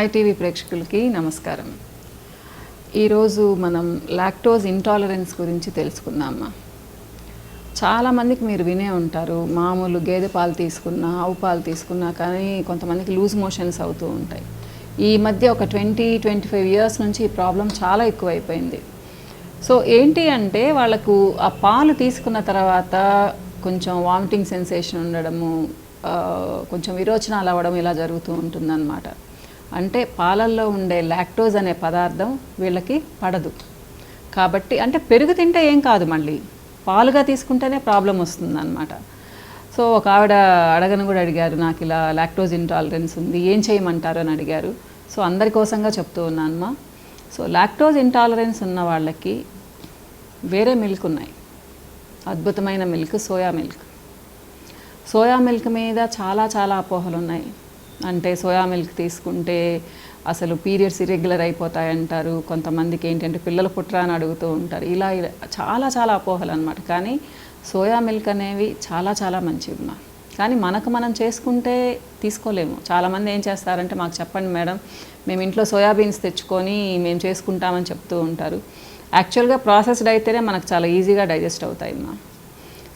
Hi TV ప్రేక్షకులకి నమస్కారం. ఈరోజు మనం లాక్టోజ్ ఇంటాలరెన్స్ గురించి తెలుసుకుందామా. చాలామందికి మీరు వినే ఉంటారు, మామూలు గేదె పాలు తీసుకున్నా ఆవు పాలు తీసుకున్నా కానీ కొంతమందికి లూజ్ మోషన్స్ అవుతూ ఉంటాయి. ఈ మధ్య ఒక 20-25 ఇయర్స్ నుంచి ఈ ప్రాబ్లం చాలా ఎక్కువైపోయింది. సో ఏంటి అంటే వాళ్ళకు ఆ పాలు తీసుకున్న తర్వాత కొంచెం వామిటింగ్ సెన్సేషన్ ఉండడము, కొంచెం విరోచనాలు అవ్వడం ఇలా జరుగుతూ ఉంటుందన్నమాట. అంటే పాలల్లో ఉండే లాక్టోజ్ అనే పదార్థం వీళ్ళకి పడదు. కాబట్టి అంటే పెరుగు తింటే ఏం కాదు, మళ్ళీ పాలుగా తీసుకుంటేనే ప్రాబ్లం వస్తుందన్నమాట. సో ఒక ఆవిడ అడగను కూడా అడిగారు, నాకు ఇలా లాక్టోజ్ ఇంటాలరెన్స్ ఉంది, ఏం చేయమంటారు అని అడిగారు. సో అందరి కోసంగా చెప్తూ ఉన్నానమ్మా. సో లాక్టోజ్ ఇంటాలరెన్స్ ఉన్న వాళ్ళకి వేరే మిల్క్ ఉన్నాయి, అద్భుతమైన milk soya milk. Soya milk మీద చాలా అపోహలు ఉన్నాయి. అంటే సోయా మిల్క్ తీసుకుంటే అసలు పీరియడ్స్ ఇర్రెగ్యులర్ అయిపోతాయంటారు, కొంతమందికి ఏంటంటే పిల్లలు పుట్టరా అని అడుగుతూ ఉంటారు. ఇలా చాలా అపోహలు అనమాట. కానీ సోయా మిల్క్ అనేవి చాలా మంచివి. కానీ మనం చేసుకుంటే తీసుకోలేము. చాలామంది ఏం చేస్తారంటే, మాకు చెప్పండి మేడం, మేము ఇంట్లో సోయాబీన్స్ తెచ్చుకొని మేము చేసుకుంటామని చెప్తూ ఉంటారు. యాక్చువల్గా ప్రాసెస్డ్ అయితేనే మనకు చాలా ఈజీగా డైజెస్ట్ అవుతాయి.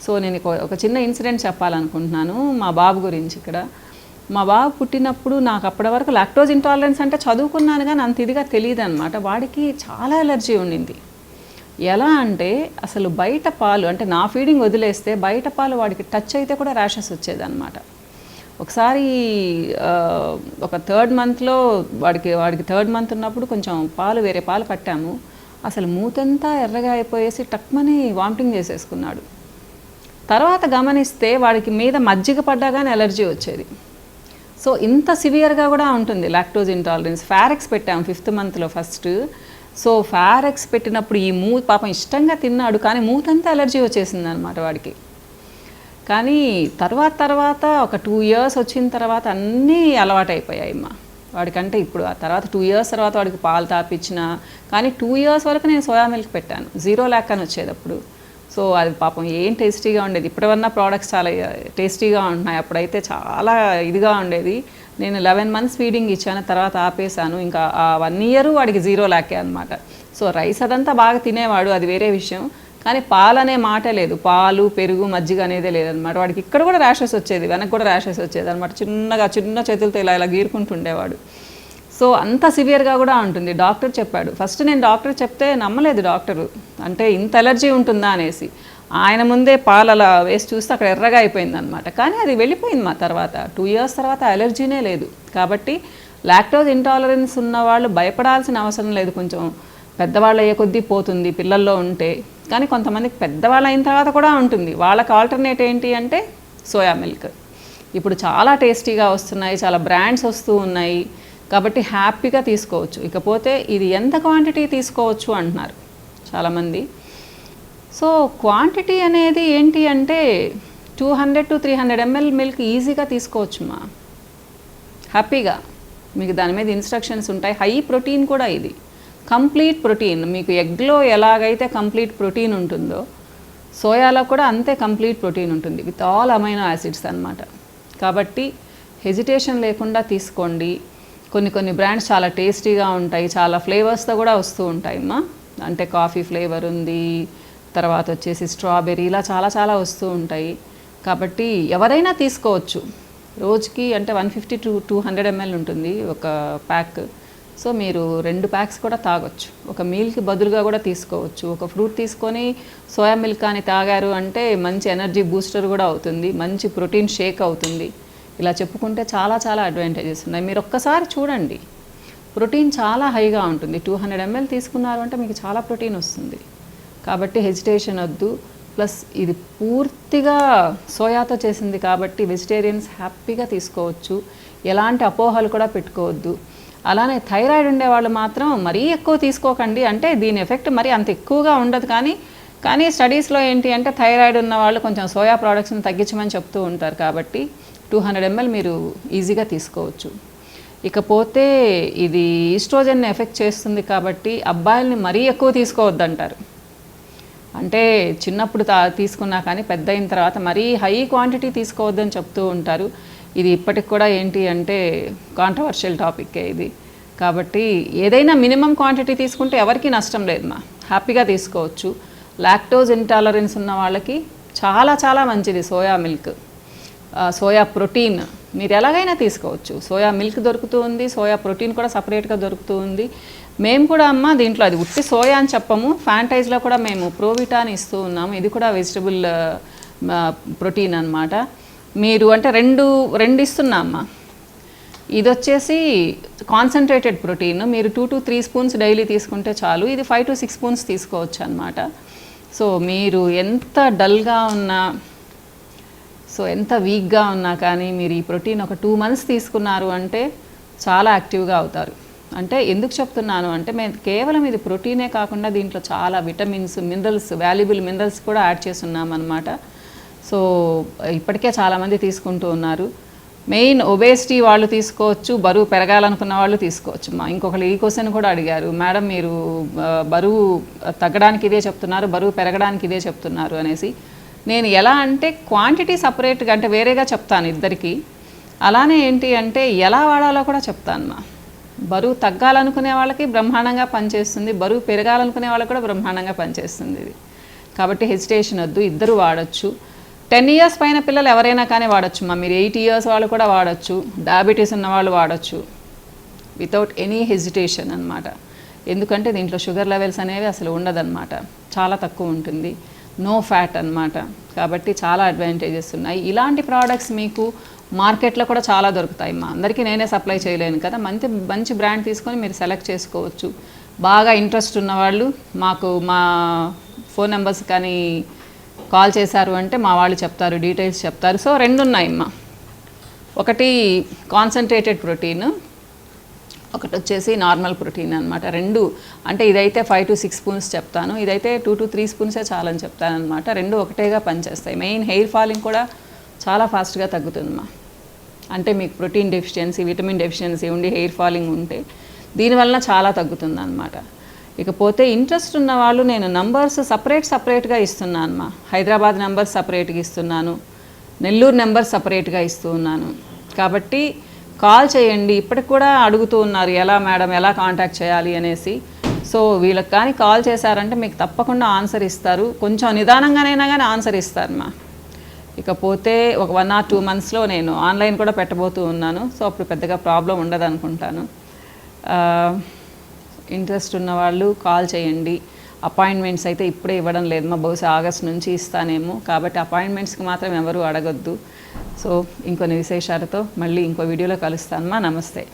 సో నేను ఒక చిన్న ఇన్సిడెంట్ చెప్పాలనుకుంటున్నాను మా బాబు గురించి. ఇక్కడ మా బాబు పుట్టినప్పుడు నాకు అప్పటి వరకు లాక్టోజ్ ఇంటాలరెన్స్ అంటే చదువుకున్నాను కానీ అంత ఇదిగా తెలియదు అనమాట. వాడికి చాలా ఎలర్జీ ఉండింది. ఎలా అంటే అసలు బయట పాలు, అంటే నా ఫీడింగ్ వదిలేస్తే బయట పాలు వాడికి టచ్ అయితే కూడా ర్యాషెస్ వచ్చేదన్నమాట. ఒకసారి ఒక 3rd మంత్లో వాడికి 3rd మంత్ ఉన్నప్పుడు కొంచెం వేరే పాలు పట్టాము. అసలు మూతంతా ఎర్రగా అయిపోయేసి టక్మని వామిటింగ్ చేసేసుకున్నాడు. తర్వాత గమనిస్తే వాడికి మీద మజ్జిగ పడ్డా కానీ ఎలర్జీ వచ్చేది. సో ఇంత సివియర్గా కూడా ఉంటుంది లాక్టోజ్ ఇంటాలరెన్స్. ఫారెక్స్ పెట్టాము 5th మంత్లో ఫస్ట్. సో ఫారెక్స్ పెట్టినప్పుడు ఈ పాపం ఇష్టంగా తిన్నాడు, కానీ మూతంతా ఎలర్జీ వచ్చేసింది అనమాట వాడికి. కానీ తర్వాత ఒక 2 ఇయర్స్ వచ్చిన తర్వాత అన్నీ అలవాటైపోయాయి వాడికంటే. ఇప్పుడు ఆ తర్వాత 2 ఇయర్స్ తర్వాత వాడికి పాలు తాపించిన, కానీ 2 ఇయర్స్ వరకు నేను సోయా మిల్క్ పెట్టాను. 0 లాక్ అని వచ్చేది అప్పుడు. సో అది పాపం ఏం టేస్టీగా ఉండేది. ఇప్పటివన్నా ప్రోడక్ట్స్ చాలా టేస్టీగా ఉంటున్నాయి, అప్పుడైతే చాలా ఇదిగా ఉండేది. నేను 11 మంత్స్ ఫీడింగ్ ఇచ్చాను, తర్వాత ఆపేశాను. ఇంకా ఆ 1 ఇయర్ వాడికి 0 లాకే అనమాట. సో రైస్ అదంతా బాగా తినేవాడు, అది వేరే విషయం. కానీ పాలు అనే మాటే లేదు, పాలు పెరుగు మజ్జిగ అనేదే లేదనమాట. వాడికి ఇక్కడ కూడా ర్యాషెస్ వచ్చేది, వెనక్కి కూడా ర్యాషెస్ వచ్చేది అనమాట. చిన్న చేతులతో ఇలా గీరుకుంటుండేవాడు. సో అంత సివియర్గా కూడా ఉంటుంది. డాక్టర్ చెప్పాడు. ఫస్ట్ నేను డాక్టర్ చెప్తే నమ్మలేదు డాక్టరు, అంటే ఇంత ఎలర్జీ ఉంటుందా అనేసి. ఆయన ముందే పాలు అలా వేసి చూస్తే అక్కడ ఎర్రగా అయిపోయింది అనమాట. కానీ అది వెళ్ళిపోయింది తర్వాత 2 ఇయర్స్ తర్వాత ఎలర్జీనే లేదు. కాబట్టి లాక్టోజ్ ఇంటాలరెన్స్ ఉన్న వాళ్ళు భయపడాల్సిన అవసరం లేదు. కొంచెం పెద్దవాళ్ళు అయ్యే కొద్దీ పోతుంది పిల్లల్లో ఉంటే, కానీ కొంతమందికి పెద్దవాళ్ళు అయిన తర్వాత కూడా ఉంటుంది. వాళ్ళకి ఆల్టర్నేట్ ఏంటి అంటే సోయా మిల్క్. ఇప్పుడు చాలా టేస్టీగా వస్తున్నాయి, చాలా బ్రాండ్స్ వస్తూ ఉన్నాయి, కాబట్టి హ్యాపీగా తీసుకోవచ్చు. ఇకపోతే ఇది ఎంత క్వాంటిటీ తీసుకోవచ్చు అంటున్నారు చాలామంది. సో క్వాంటిటీ అనేది ఏంటి అంటే 200-300 ml మిల్క్ ఈజీగా తీసుకోవచ్చు హ్యాపీగా. మీకు దాని మీద ఇన్స్ట్రక్షన్స్ ఉంటాయి. హై ప్రోటీన్ కూడా ఇది, కంప్లీట్ ప్రోటీన్. మీకు ఎగ్లో ఎలాగైతే కంప్లీట్ ప్రోటీన్ ఉంటుందో సోయాలో కూడా అంతే కంప్లీట్ ప్రోటీన్ ఉంటుంది, విత్ ఆల్ అమైనో యాసిడ్స్ అన్నమాట. కాబట్టి హెజిటేషన్ లేకుండా తీసుకోండి. కొన్ని బ్రాండ్స్ చాలా టేస్టీగా ఉంటాయి, చాలా ఫ్లేవర్స్తో కూడా వస్తూ ఉంటాయి అంటే కాఫీ ఫ్లేవర్ ఉంది, తర్వాత వచ్చేసి స్ట్రాబెర్రీ, ఇలా చాలా వస్తూ ఉంటాయి. కాబట్టి ఎవరైనా తీసుకోవచ్చు. రోజుకి అంటే 150-200 ml ఉంటుంది ఒక ప్యాక్. సో మీరు 2 ప్యాక్స్ కూడా తాగొచ్చు. ఒక మీల్కి బదులుగా కూడా తీసుకోవచ్చు. ఒక ఫ్రూట్ తీసుకొని సోయా మిల్క్ అని తాగారు అంటే మంచి ఎనర్జీ బూస్టర్ కూడా అవుతుంది, మంచి ప్రోటీన్ షేక్ అవుతుంది. ఇలా చెప్పుకుంటే చాలా అడ్వాంటేజెస్ ఉన్నాయి. మీరు ఒక్కసారి చూడండి, ప్రోటీన్ చాలా హైగా ఉంటుంది. 200 ml తీసుకున్నారు అంటే మీకు చాలా ప్రోటీన్ వస్తుంది. కాబట్టి హెజిటేషన్ వద్దు. ప్లస్ ఇది పూర్తిగా సోయాతో చేసింది కాబట్టి వెజిటేరియన్స్ హ్యాపీగా తీసుకోవచ్చు. ఎలాంటి అపోహలు కూడా పెట్టుకోవద్దు. అలానే థైరాయిడ్ ఉండేవాళ్ళు మాత్రం మరీ ఎక్కువ తీసుకోకండి. అంటే దీని ఎఫెక్ట్ మరీ అంత ఎక్కువగా ఉండదు. కానీ స్టడీస్లో ఏంటి అంటే థైరాయిడ్ ఉన్న వాళ్ళు కొంచెం సోయా ప్రోడక్ట్స్ని తగ్గించమని చెప్తూ ఉంటారు. కాబట్టి 200 ml మీరు ఈజీగా తీసుకోవచ్చు. ఇకపోతే ఇది ఈస్ట్రోజన్ని ఎఫెక్ట్ చేస్తుంది కాబట్టి అబ్బాయిల్ని మరీ ఎక్కువ తీసుకోవద్దంటారు. అంటే చిన్నప్పుడు తీసుకున్నా కానీ పెద్ద అయిన తర్వాత మరీ హై క్వాంటిటీ తీసుకోవద్దని చెప్తూ ఉంటారు. ఇది ఇప్పటికి కూడా ఏంటి అంటే కాంట్రవర్షియల్ టాపిక్కే ఇది. కాబట్టి ఏదైనా మినిమం క్వాంటిటీ తీసుకుంటే ఎవరికి నష్టం లేదమ్మా, హ్యాపీగా తీసుకోవచ్చు. లాక్టోజ్ ఇంటాలరెన్స్ ఉన్న వాళ్ళకి చాలా చాలా మంచిది సోయా మిల్క్, సోయా ప్రోటీన్ మీరు ఎలాగైనా తీసుకోవచ్చు. సోయా మిల్క్ దొరుకుతూ ఉంది, సోయా ప్రోటీన్ కూడా సపరేట్గా దొరుకుతూ ఉంది. మేము కూడా అమ్మ దీంట్లో అది ఉట్టి సోయా అని చెప్పము, ఫ్యాంటైజ్లో కూడా మేము ప్రోవిటాని ఇస్తూ ఉన్నాము. ఇది కూడా వెజిటబుల్ ప్రోటీన్ అన్నమాట. మీరు అంటే రెండు ఇస్తున్నా అమ్మ. ఇది వచ్చేసి కాన్సన్ట్రేటెడ్ ప్రోటీన్, మీరు 2 to 3 స్పూన్స్ డైలీ తీసుకుంటే చాలు. ఇది 5 to 6 స్పూన్స్ తీసుకోవచ్చు అనమాట. సో మీరు ఎంత డల్గా ఉన్నా, సో ఎంత వీక్గా ఉన్నా కానీ మీరు ఈ ప్రోటీన్ ఒక 2 months తీసుకున్నారు అంటే చాలా యాక్టివ్గా అవుతారు. అంటే ఎందుకు చెప్తున్నాను అంటే మేము కేవలం ఇది ప్రోటీనే కాకుండా దీంట్లో చాలా విటమిన్స్, మినరల్స్, వాల్యుబుల్ మినరల్స్ కూడా యాడ్ చేస్తున్నాం అనమాట. సో ఇప్పటికే చాలామంది తీసుకుంటూ ఉన్నారు. మెయిన్ ఒబేసిటీ వాళ్ళు తీసుకోవచ్చు, బరువు పెరగాలనుకున్న వాళ్ళు తీసుకోవచ్చు. ఇంకొకరు ఈ క్వశ్చన్ కూడా అడిగారు, మేడం మీరు బరువు తగ్గడానికి ఇదే చెప్తున్నారు, బరువు పెరగడానికి ఇదే చెప్తున్నారు అనేసి. నేను ఎలా అంటే క్వాంటిటీ సపరేట్గా అంటే వేరేగా చెప్తాను ఇద్దరికి. అలానే ఏంటి అంటే ఎలా వాడాలో కూడా చెప్తాను. బరువు తగ్గాలనుకునే వాళ్ళకి బ్రహ్మాండంగా పనిచేస్తుంది, బరువు పెరగాలనుకునే వాళ్ళకి కూడా బ్రహ్మాండంగా పనిచేస్తుంది ఇది. కాబట్టి హెసిటేషన్ వద్దు, ఇద్దరు వాడచ్చు. 10 years పైన పిల్లలు ఎవరైనా కానీ వాడచ్చు. మీరు 8 years వాళ్ళు కూడా వాడచ్చు, డయాబెటీస్ ఉన్న వాళ్ళు వాడచ్చు వితౌట్ ఎనీ హెజిటేషన్ అనమాట. ఎందుకంటే దీంట్లో షుగర్ లెవెల్స్ అనేవి అసలు ఉండదన్నమాట, చాలా తక్కువ ఉంటుంది, నో ఫ్యాట్ అనమాట. కాబట్టి చాలా అడ్వాంటేజెస్ ఉన్నాయి. ఇలాంటి ప్రోడక్ట్స్ మీకు మార్కెట్లో కూడా చాలా దొరుకుతాయి. అందరికీ నేనే సప్లై చేయలేను కదా, మంచి బ్రాండ్ తీసుకొని మీరు సెలెక్ట్ చేసుకోవచ్చు. బాగా ఇంట్రెస్ట్ ఉన్నవాళ్ళు మాకు మా ఫోన్ నెంబర్స్ కానీ కాల్ చేశారు అంటే మా వాళ్ళు చెప్తారు, డీటెయిల్స్ చెప్తారు. సో 2 ఉన్నాయమ్మా, ఒకటి కాన్సన్ట్రేటెడ్ ప్రోటీన్, ఒకటి వచ్చేసి నార్మల్ ప్రోటీన్ అనమాట. 2 అంటే ఇదైతే 5 to 6 స్పూన్స్ చెప్తాను, ఇదైతే 2 to 3 స్పూన్సే చాలని చెప్తాను అనమాట. 2 ఒకటేగా పనిచేస్తాయి. మెయిన్ హెయిర్ ఫాలింగ్ కూడా చాలా ఫాస్ట్గా తగ్గుతుందమ్మా. అంటే మీకు ప్రోటీన్ డెఫిషియన్సీ, విటమిన్ డెఫిషియన్సీ ఉండి హెయిర్ ఫాలింగ్ ఉంటే దీనివల్ల చాలా తగ్గుతుంది అనమాట. ఇకపోతే ఇంట్రెస్ట్ ఉన్న వాళ్ళు నేను నంబర్స్ సపరేట్గా ఇస్తున్నాను అమ్మా. హైదరాబాద్ నెంబర్ సపరేట్గా ఇస్తున్నాను, నెల్లూరు నెంబర్ సపరేట్గా ఇస్తూ ఉన్నాను. కాబట్టి కాల్ చేయండి. ఇప్పటికి కూడా అడుగుతూ ఉన్నారు ఎలా మేడం ఎలా కాంటాక్ట్ చేయాలి అనేసి. సో వీళ్ళకి కానీ కాల్ చేశారంటే మీకు తప్పకుండా ఆన్సర్ ఇస్తారు, కొంచెం నిదానంగానైనా కానీ ఆన్సర్ ఇస్తారమ్మా. ఇకపోతే ఒక 1 or 2 monthsలో నేను ఆన్లైన్ కూడా పెట్టబోతూ ఉన్నాను. సో అప్పుడు పెద్దగా ప్రాబ్లం ఉండదు అనుకుంటాను. ఇంట్రెస్ట్ ఉన్న వాళ్ళు కాల్ చేయండి. అపాయింట్మెంట్స్ అయితే ఇప్పుడే ఇవ్వడం లేదు, బహుశా ఆగస్ట్ నుంచి ఇస్తానేమో. కాబట్టి అపాయింట్మెంట్స్కి మాత్రం ఎవరు అడగొద్దు. సో ఇంకొన్ని విశేషాలతో మళ్ళీ ఇంకో వీడియోలో కలుస్తానమ్మా. నమస్తే.